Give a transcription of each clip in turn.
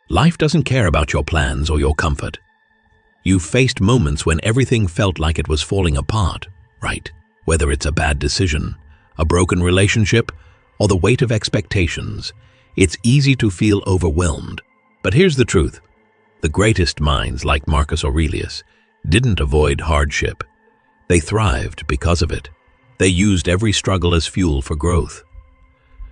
Life doesn't care about your plans or your comfort. You've faced moments when everything felt like it was falling apart, right? Whether it's a bad decision, a broken relationship, or the weight of expectations, it's easy to feel overwhelmed. But here's the truth. The greatest minds, like Marcus Aurelius, didn't avoid hardship. They thrived because of it. They used every struggle as fuel for growth.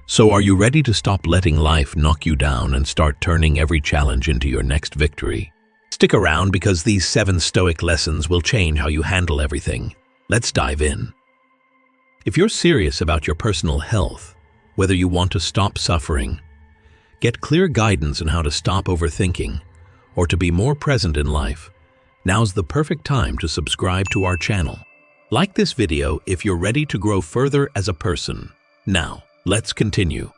So are you ready to stop letting life knock you down and start turning every challenge into your next victory? Stick around because these 7 Stoic lessons will change how you handle everything. Let's dive in. If you're serious about your personal health, whether you want to stop suffering, get clear guidance on how to stop overthinking, or to be more present in life, now's the perfect time to subscribe to our channel. Like this video if you're ready to grow further as a person. Now, let's continue.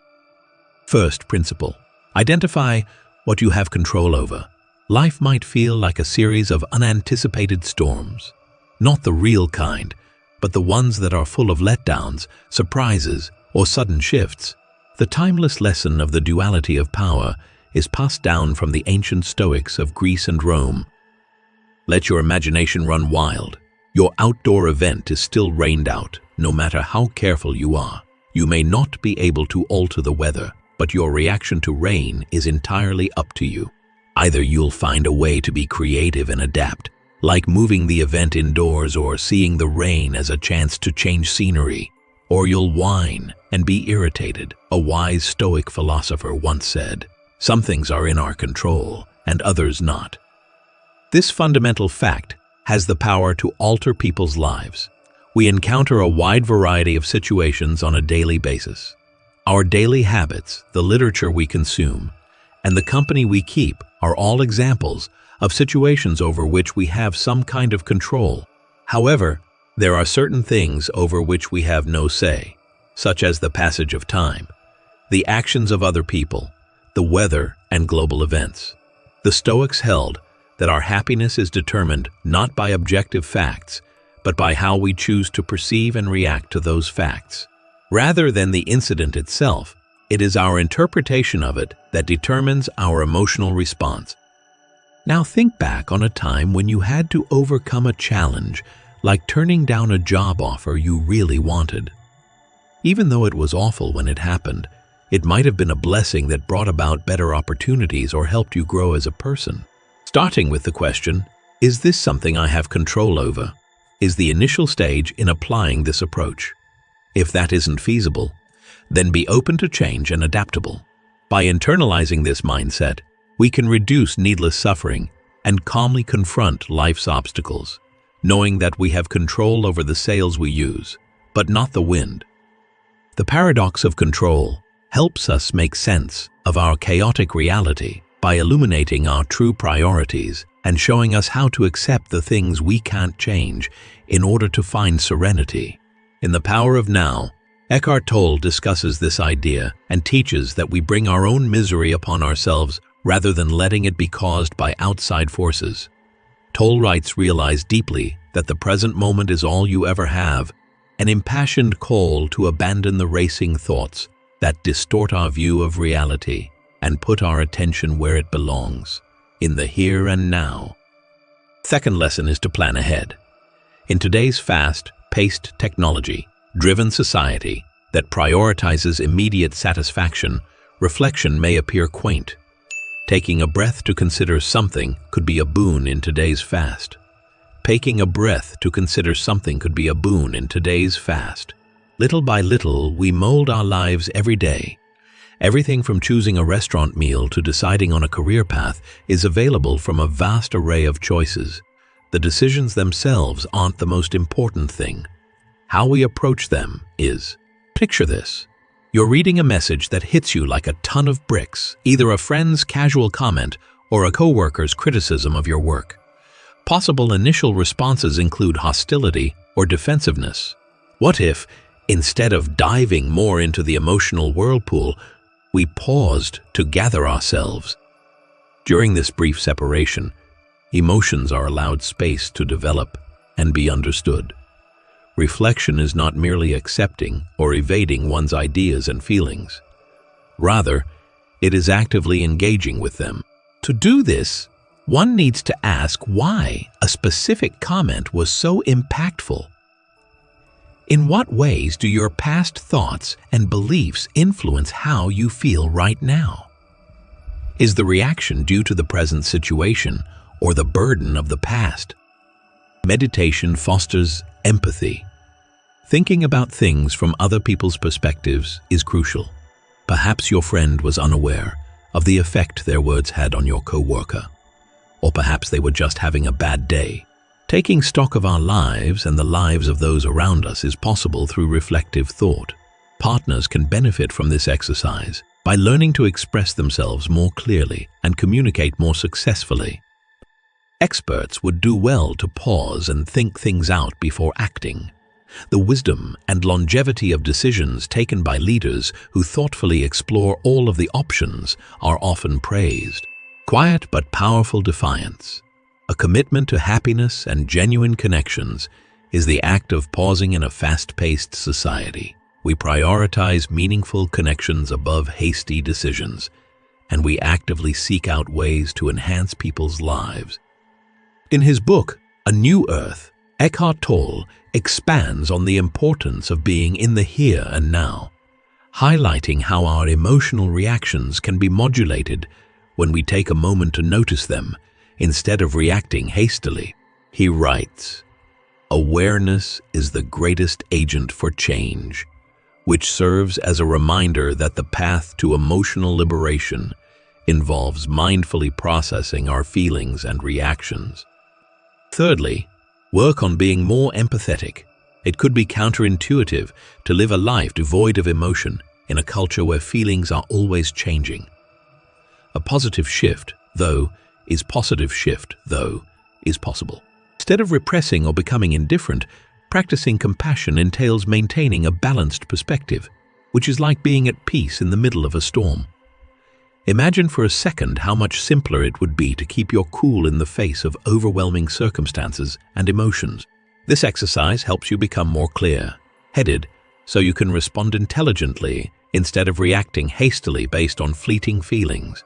First principle. Identify what you have control over. Life might feel like a series of unanticipated storms. Not the real kind, but the ones that are full of letdowns, surprises, or sudden shifts. The timeless lesson of the duality of power is passed down from the ancient Stoics of Greece and Rome. Let your imagination run wild. Your outdoor event is still rained out, no matter how careful you are. You may not be able to alter the weather, but your reaction to rain is entirely up to you. Either you'll find a way to be creative and adapt, like moving the event indoors or seeing the rain as a chance to change scenery, or you'll whine and be irritated. A wise Stoic philosopher once said, "Some things are in our control and others not." This fundamental fact has the power to alter people's lives. We encounter a wide variety of situations on a daily basis. Our daily habits, the literature we consume, and the company we keep are all examples of situations over which we have some kind of control. However, there are certain things over which we have no say, such as the passage of time, the actions of other people, the weather, and global events. The Stoics held that our happiness is determined not by objective facts, but by how we choose to perceive and react to those facts. Rather than the incident itself, it is our interpretation of it that determines our emotional response. Now think back on a time when you had to overcome a challenge, like turning down a job offer you really wanted. Even though it was awful when it happened, it might have been a blessing that brought about better opportunities or helped you grow as a person. Starting with the question, "Is this something I have control over?" is the initial stage in applying this approach. If that isn't feasible, then be open to change and adaptable. By internalizing this mindset, we can reduce needless suffering and calmly confront life's obstacles, knowing that we have control over the sails we use, but not the wind. The paradox of control helps us make sense of our chaotic reality by illuminating our true priorities and showing us how to accept the things we can't change in order to find serenity. In The Power of Now, Eckhart Tolle discusses this idea and teaches that we bring our own misery upon ourselves rather than letting it be caused by outside forces. Tolle writes, "Realize deeply that the present moment is all you ever have, an impassioned call to abandon the racing thoughts that distort our view of reality and put our attention where it belongs, in the here and now." Second lesson is to plan ahead. In today's fast-paced, technology-driven society that prioritizes immediate satisfaction, reflection may appear quaint. Taking a breath to consider something could be a boon in today's fast. Taking a breath to consider something could be a boon in today's fast. Little by little, we mold our lives every day. Everything from choosing a restaurant meal to deciding on a career path is available from a vast array of choices. The decisions themselves aren't the most important thing. How we approach them is. Picture this. You're reading a message that hits you like a ton of bricks, either a friend's casual comment or a coworker's criticism of your work. Possible initial responses include hostility or defensiveness. What if, instead of diving more into the emotional whirlpool, we paused to gather ourselves? During this brief separation, emotions are allowed space to develop and be understood. Reflection is not merely accepting or evading one's ideas and feelings. Rather, it is actively engaging with them. To do this, one needs to ask why a specific comment was so impactful. In what ways do your past thoughts and beliefs influence how you feel right now? Is the reaction due to the present situation or the burden of the past? Meditation fosters empathy. Thinking about things from other people's perspectives is crucial. Perhaps your friend was unaware of the effect their words had on your co-worker, or perhaps they were just having a bad day. Taking stock of our lives and the lives of those around us is possible through reflective thought. Partners can benefit from this exercise by learning to express themselves more clearly and communicate more successfully. Experts would do well to pause and think things out before acting. The wisdom and longevity of decisions taken by leaders who thoughtfully explore all of the options are often praised. Quiet but powerful defiance, a commitment to happiness and genuine connections, is the act of pausing in a fast-paced society. We prioritize meaningful connections above hasty decisions, and we actively seek out ways to enhance people's lives. In his book, A New Earth, Eckhart Tolle expands on the importance of being in the here and now, highlighting how our emotional reactions can be modulated when we take a moment to notice them instead of reacting hastily. He writes, "Awareness is the greatest agent for change, which serves as a reminder that the path to emotional liberation involves mindfully processing our feelings and reactions." Thirdly, work on being more empathetic. It could be counterintuitive to live a life devoid of emotion in a culture where feelings are always changing. A positive shift, though, is possible. Instead of repressing or becoming indifferent, practicing compassion entails maintaining a balanced perspective, which is like being at peace in the middle of a storm. Imagine for a second how much simpler it would be to keep your cool in the face of overwhelming circumstances and emotions. This exercise helps you become more clear-headed, so you can respond intelligently instead of reacting hastily based on fleeting feelings.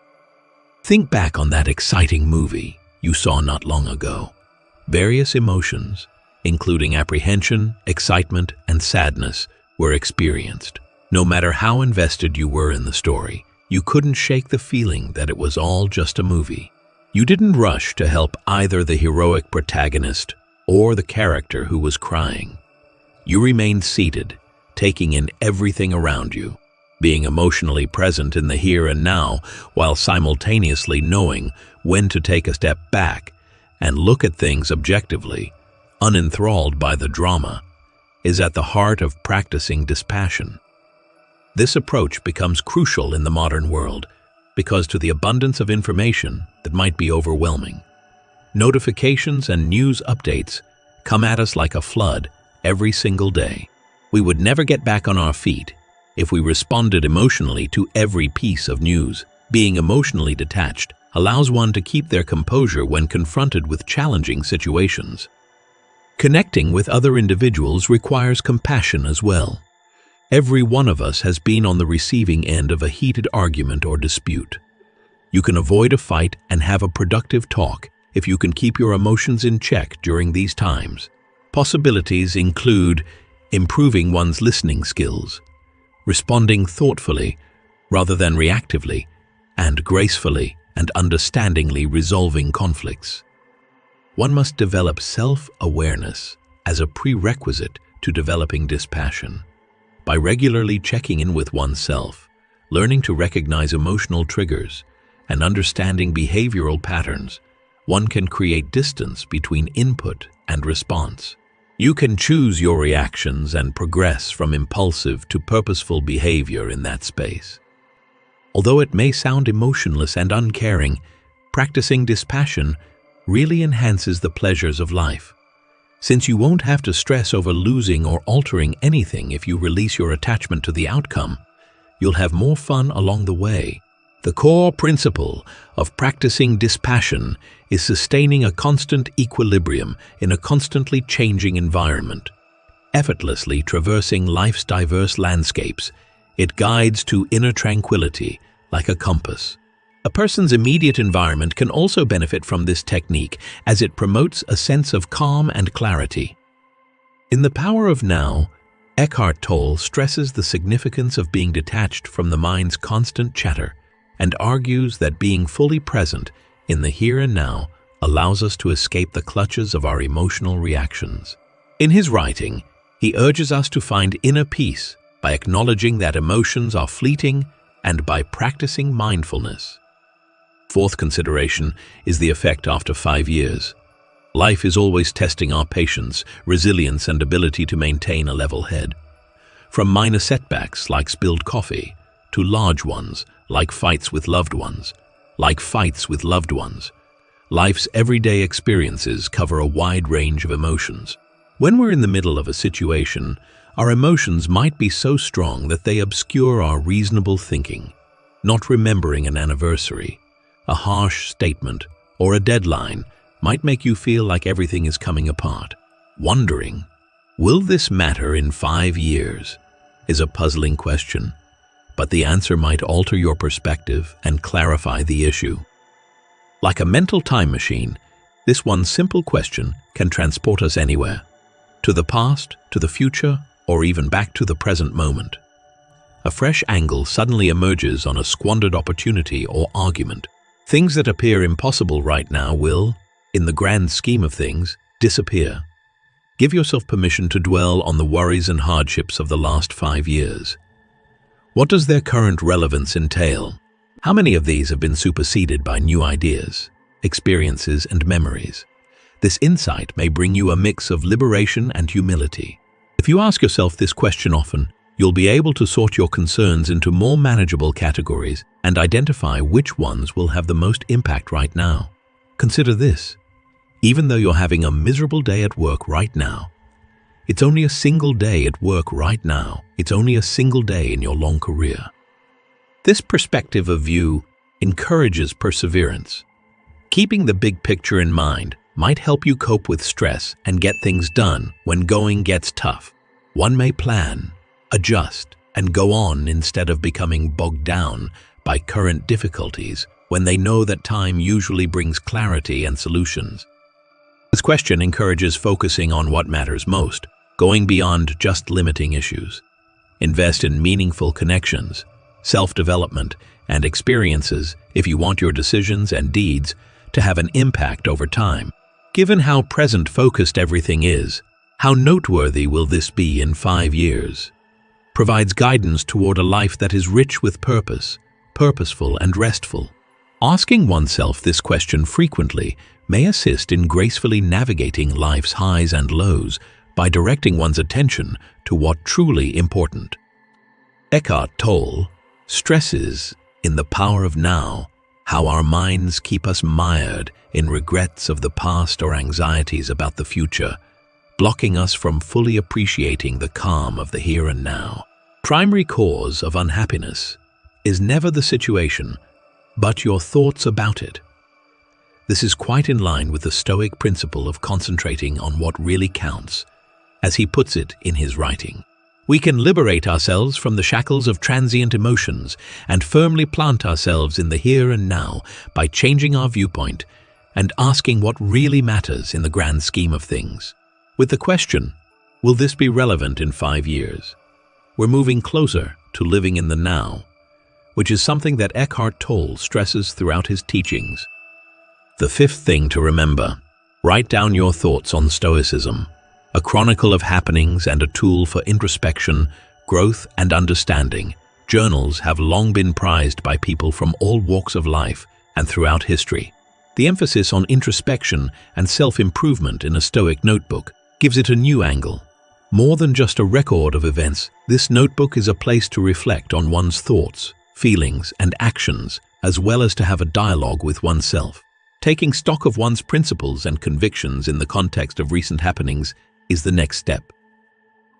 Think back on that exciting movie you saw not long ago. Various emotions, including apprehension, excitement, and sadness, were experienced. No matter how invested you were in the story, you couldn't shake the feeling that it was all just a movie. You didn't rush to help either the heroic protagonist or the character who was crying. You remained seated, taking in everything around you, being emotionally present in the here and now while simultaneously knowing when to take a step back and look at things objectively, unenthralled by the drama, is at the heart of practicing dispassion. This approach becomes crucial in the modern world because to the abundance of information that might be overwhelming. Notifications and news updates come at us like a flood every single day. We would never get back on our feet if we responded emotionally to every piece of news. Being emotionally detached allows one to keep their composure when confronted with challenging situations. Connecting with other individuals requires compassion as well. Every one of us has been on the receiving end of a heated argument or dispute. You can avoid a fight and have a productive talk if you can keep your emotions in check during these times. Possibilities include improving one's listening skills, responding thoughtfully rather than reactively, and gracefully and understandingly resolving conflicts. One must develop self-awareness as a prerequisite to developing dispassion. By regularly checking in with oneself, learning to recognize emotional triggers, and understanding behavioral patterns, one can create distance between input and response. You can choose your reactions and progress from impulsive to purposeful behavior in that space. Although it may sound emotionless and uncaring, practicing dispassion really enhances the pleasures of life. Since you won't have to stress over losing or altering anything if you release your attachment to the outcome, you'll have more fun along the way. The core principle of practicing dispassion is sustaining a constant equilibrium in a constantly changing environment. Effortlessly traversing life's diverse landscapes, it guides to inner tranquility like a compass. A person's immediate environment can also benefit from this technique as it promotes a sense of calm and clarity. In The Power of Now, Eckhart Tolle stresses the significance of being detached from the mind's constant chatter and argues that being fully present in the here and now allows us to escape the clutches of our emotional reactions. In his writing, he urges us to find inner peace by acknowledging that emotions are fleeting and by practicing mindfulness. Fourth consideration is the effect after 5 years. Life is always testing our patience, resilience, and ability to maintain a level head. From minor setbacks like spilled coffee to large ones like fights with loved ones, life's everyday experiences cover a wide range of emotions. When we're in the middle of a situation, our emotions might be so strong that they obscure our reasonable thinking. Not remembering an anniversary, a harsh statement, or a deadline might make you feel like everything is coming apart. Wondering, will this matter in 5 years, is a puzzling question, but the answer might alter your perspective and clarify the issue. Like a mental time machine, this one simple question can transport us anywhere, to the past, to the future, or even back to the present moment. A fresh angle suddenly emerges on a squandered opportunity or argument. Things that appear impossible right now will, in the grand scheme of things, disappear. Give yourself permission to dwell on the worries and hardships of the last 5 years. What does their current relevance entail? How many of these have been superseded by new ideas, experiences, and memories? This insight may bring you a mix of liberation and humility. If you ask yourself this question often, you'll be able to sort your concerns into more manageable categories and identify which ones will have the most impact right now. Consider this. Even though you're having a miserable day at work right now, it's only a single day at work right now. It's only a single day in your long career. This perspective of view encourages perseverance. Keeping the big picture in mind might help you cope with stress and get things done when going gets tough. One may plan, adjust, and go on instead of becoming bogged down by current difficulties when they know that time usually brings clarity and solutions. This question encourages focusing on what matters most, going beyond just limiting issues. Invest in meaningful connections, self-development, and experiences if you want your decisions and deeds to have an impact over time. Given how present-focused everything is, how noteworthy will this be in 5 years? Provides guidance toward a life that is rich with purpose, purposeful and restful. Asking oneself this question frequently may assist in gracefully navigating life's highs and lows by directing one's attention to what truly important. Eckhart Tolle stresses in The Power of Now how our minds keep us mired in regrets of the past or anxieties about the future, blocking us from fully appreciating the calm of the here and now. Primary cause of unhappiness is never the situation, but your thoughts about it. This is quite in line with the Stoic principle of concentrating on what really counts, as he puts it in his writing. We can liberate ourselves from the shackles of transient emotions and firmly plant ourselves in the here and now by changing our viewpoint and asking what really matters in the grand scheme of things. With the question, will this be relevant in 5 years? We're moving closer to living in the now, which is something that Eckhart Tolle stresses throughout his teachings. The fifth thing to remember: write down your thoughts on Stoicism, a chronicle of happenings and a tool for introspection, growth, and understanding. Journals have long been prized by people from all walks of life and throughout history. The emphasis on introspection and self-improvement in a Stoic notebook gives it a new angle. More than just a record of events, this notebook is a place to reflect on one's thoughts, feelings, and actions, as well as to have a dialogue with oneself. Taking stock of one's principles and convictions in the context of recent happenings is the next step.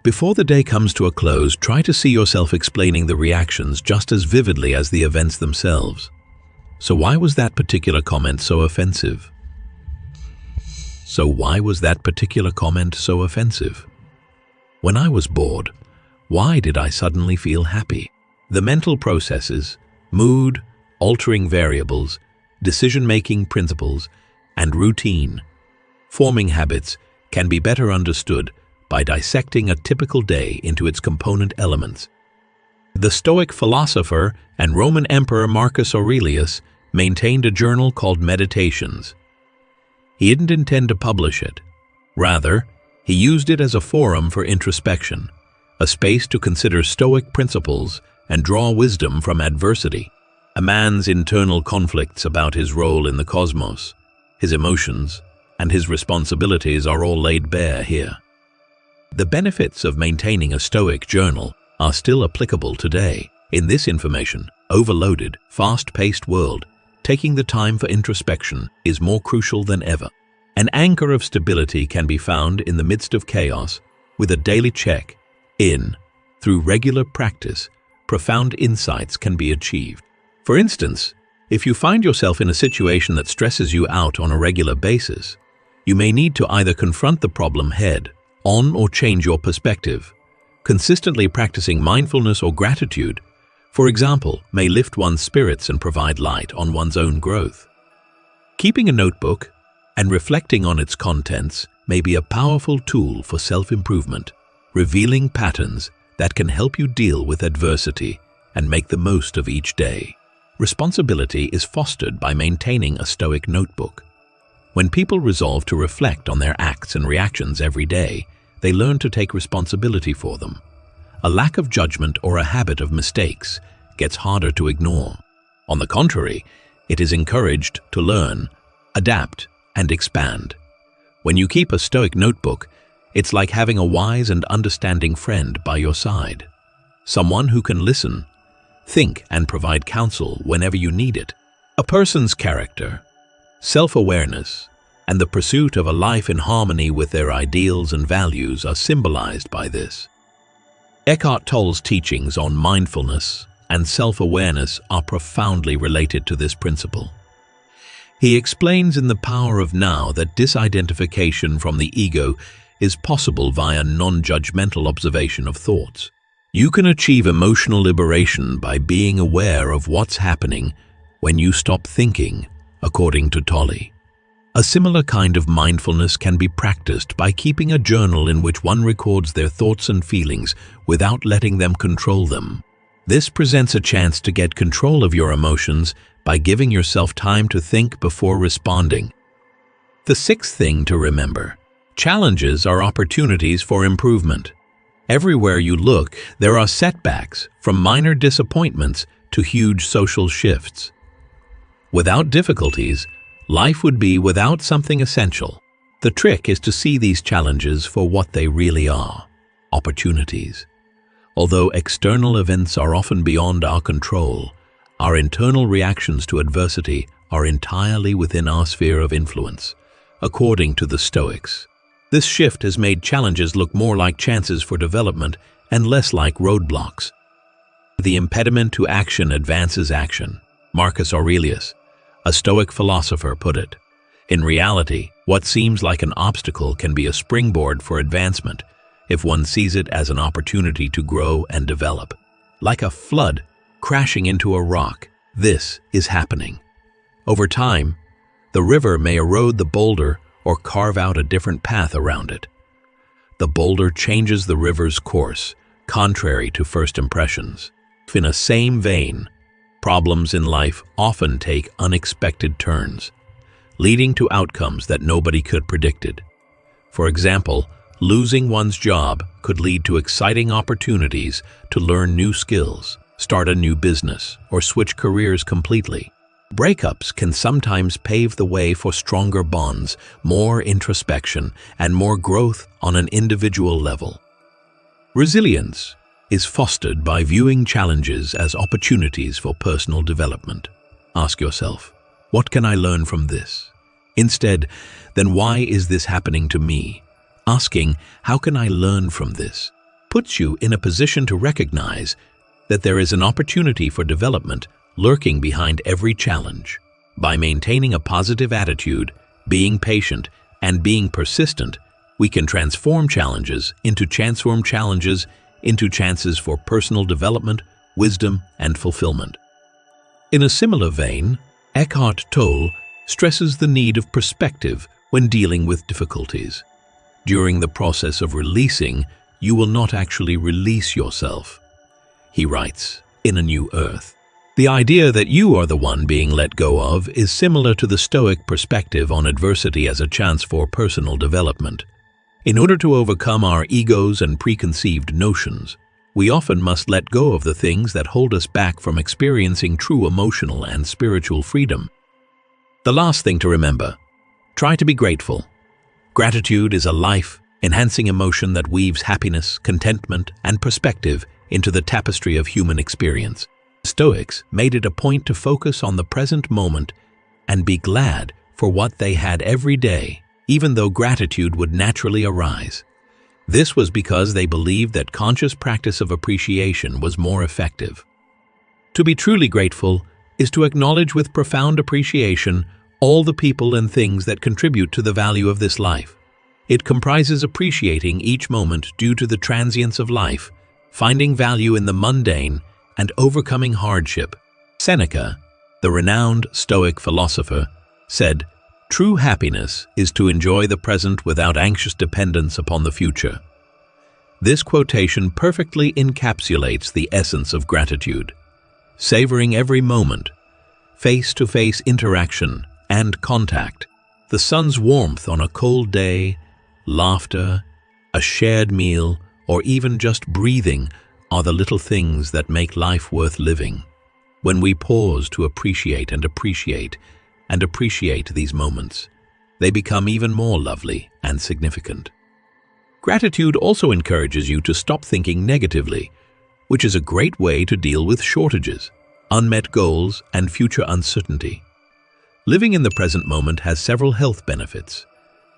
Before the day comes to a close, try to see yourself explaining the reactions just as vividly as the events themselves. So why was that particular comment so offensive? When I was bored, why did I suddenly feel happy? The mental processes, mood, altering variables, decision-making principles, and routine. Forming habits can be better understood by dissecting a typical day into its component elements. The Stoic philosopher and Roman Emperor Marcus Aurelius maintained a journal called Meditations. He didn't intend to publish it. Rather, he used it as a forum for introspection, a space to consider Stoic principles and draw wisdom from adversity. A man's internal conflicts about his role in the cosmos, his emotions, and his responsibilities are all laid bare here. The benefits of maintaining a Stoic journal are still applicable today. In this information-overloaded, fast-paced world, taking the time for introspection is more crucial than ever. An anchor of stability can be found in the midst of chaos with a daily check-in. Through regular practice, profound insights can be achieved. For instance, if you find yourself in a situation that stresses you out on a regular basis, you may need to either confront the problem head-on or change your perspective. Consistently practicing mindfulness or gratitude, for example, may lift one's spirits and provide light on one's own growth. Keeping a notebook and reflecting on its contents may be a powerful tool for self-improvement, revealing patterns that can help you deal with adversity and make the most of each day. Responsibility is fostered by maintaining a Stoic notebook. When people resolve to reflect on their acts and reactions every day, they learn to take responsibility for them. A lack of judgment or a habit of mistakes gets harder to ignore. On the contrary, it is encouraged to learn, adapt, and expand. When you keep a Stoic notebook, it's like having a wise and understanding friend by your side. Someone who can listen, think, and provide counsel whenever you need it. A person's character, self-awareness, and the pursuit of a life in harmony with their ideals and values are symbolized by this. Eckhart Tolle's teachings on mindfulness and self-awareness are profoundly related to this principle. He explains in The Power of Now that disidentification from the ego is possible via non-judgmental observation of thoughts. You can achieve emotional liberation by being aware of what's happening when you stop thinking, according to Tolle. A similar kind of mindfulness can be practiced by keeping a journal in which one records their thoughts and feelings without letting them control them. This presents a chance to get control of your emotions by giving yourself time to think before responding. The sixth thing to remember: challenges are opportunities for improvement. Everywhere you look, there are setbacks, from minor disappointments to huge social shifts. Without difficulties, life would be without something essential. The trick is to see these challenges for what they really are: opportunities. Although external events are often beyond our control, our internal reactions to adversity are entirely within our sphere of influence, according to the Stoics. This shift has made challenges look more like chances for development and less like roadblocks. The impediment to action advances action. Marcus Aurelius, a Stoic philosopher, put it. In reality, what seems like an obstacle can be a springboard for advancement if one sees it as an opportunity to grow and develop. Like a flood crashing into a rock, this is happening. Over time, the river may erode the boulder or carve out a different path around it. The boulder changes the river's course, contrary to first impressions. In a same vein, problems in life often take unexpected turns, leading to outcomes that nobody could predicted. For example, losing one's job could lead to exciting opportunities to learn new skills, start a new business, or switch careers completely. Breakups can sometimes pave the way for stronger bonds, more introspection, and more growth on an individual level. Resilience is fostered by viewing challenges as opportunities for personal development. Ask yourself, what can I learn from this? Instead, then why is this happening to me? Asking, how can I learn from this, puts you in a position to recognize that there is an opportunity for development lurking behind every challenge. By maintaining a positive attitude, being patient, and being persistent, we can transform challenges into chances for personal development, wisdom, and fulfillment. In a similar vein, Eckhart Tolle stresses the need of perspective when dealing with difficulties. During the process of releasing, you will not actually release yourself. He writes, in A New Earth, the idea that you are the one being let go of is similar to the Stoic perspective on adversity as a chance for personal development. In order to overcome our egos and preconceived notions, we often must let go of the things that hold us back from experiencing true emotional and spiritual freedom. The last thing to remember: try to be grateful. Gratitude is a life-enhancing emotion that weaves happiness, contentment, and perspective into the tapestry of human experience. Stoics made it a point to focus on the present moment and be glad for what they had every day, even though gratitude would naturally arise. This was because they believed that conscious practice of appreciation was more effective. To be truly grateful is to acknowledge with profound appreciation all the people and things that contribute to the value of this life. It comprises appreciating each moment due to the transience of life, finding value in the mundane, and overcoming hardship. Seneca, the renowned Stoic philosopher, said, "True happiness is to enjoy the present without anxious dependence upon the future." This quotation perfectly encapsulates the essence of gratitude. Savoring every moment, face-to-face interaction and contact, the sun's warmth on a cold day, laughter, a shared meal, or even just breathing are the little things that make life worth living. When we pause to appreciate these moments, they become even more lovely and significant. Gratitude also encourages you to stop thinking negatively, which is a great way to deal with shortages, unmet goals, and future uncertainty. Living in the present moment has several health benefits,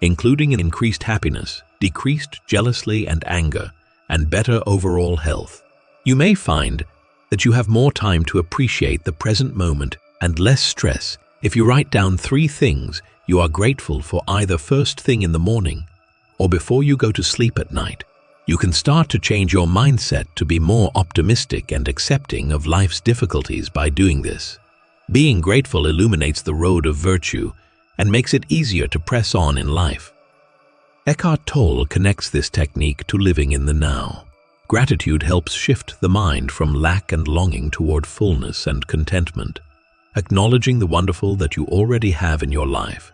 including increased happiness, decreased jealousy and anger, and better overall health. You may find that you have more time to appreciate the present moment and less stress if you write down 3 things you are grateful for either first thing in the morning or before you go to sleep at night. You can start to change your mindset to be more optimistic and accepting of life's difficulties by doing this. Being grateful illuminates the road of virtue and makes it easier to press on in life. Eckhart Tolle connects this technique to living in the now. Gratitude helps shift the mind from lack and longing toward fullness and contentment. Acknowledging the wonderful that you already have in your life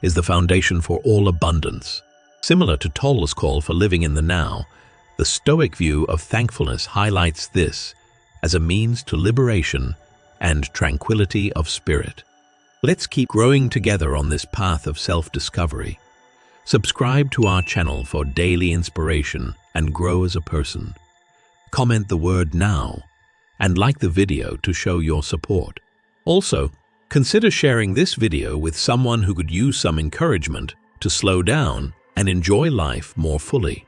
is the foundation for all abundance. Similar to Tolle's call for living in the now, the Stoic view of thankfulness highlights this as a means to liberation and tranquility of spirit. Let's keep growing together on this path of self-discovery. Subscribe to our channel for daily inspiration and grow as a person. Comment the word "now" and like the video to show your support. Also, consider sharing this video with someone who could use some encouragement to slow down and enjoy life more fully.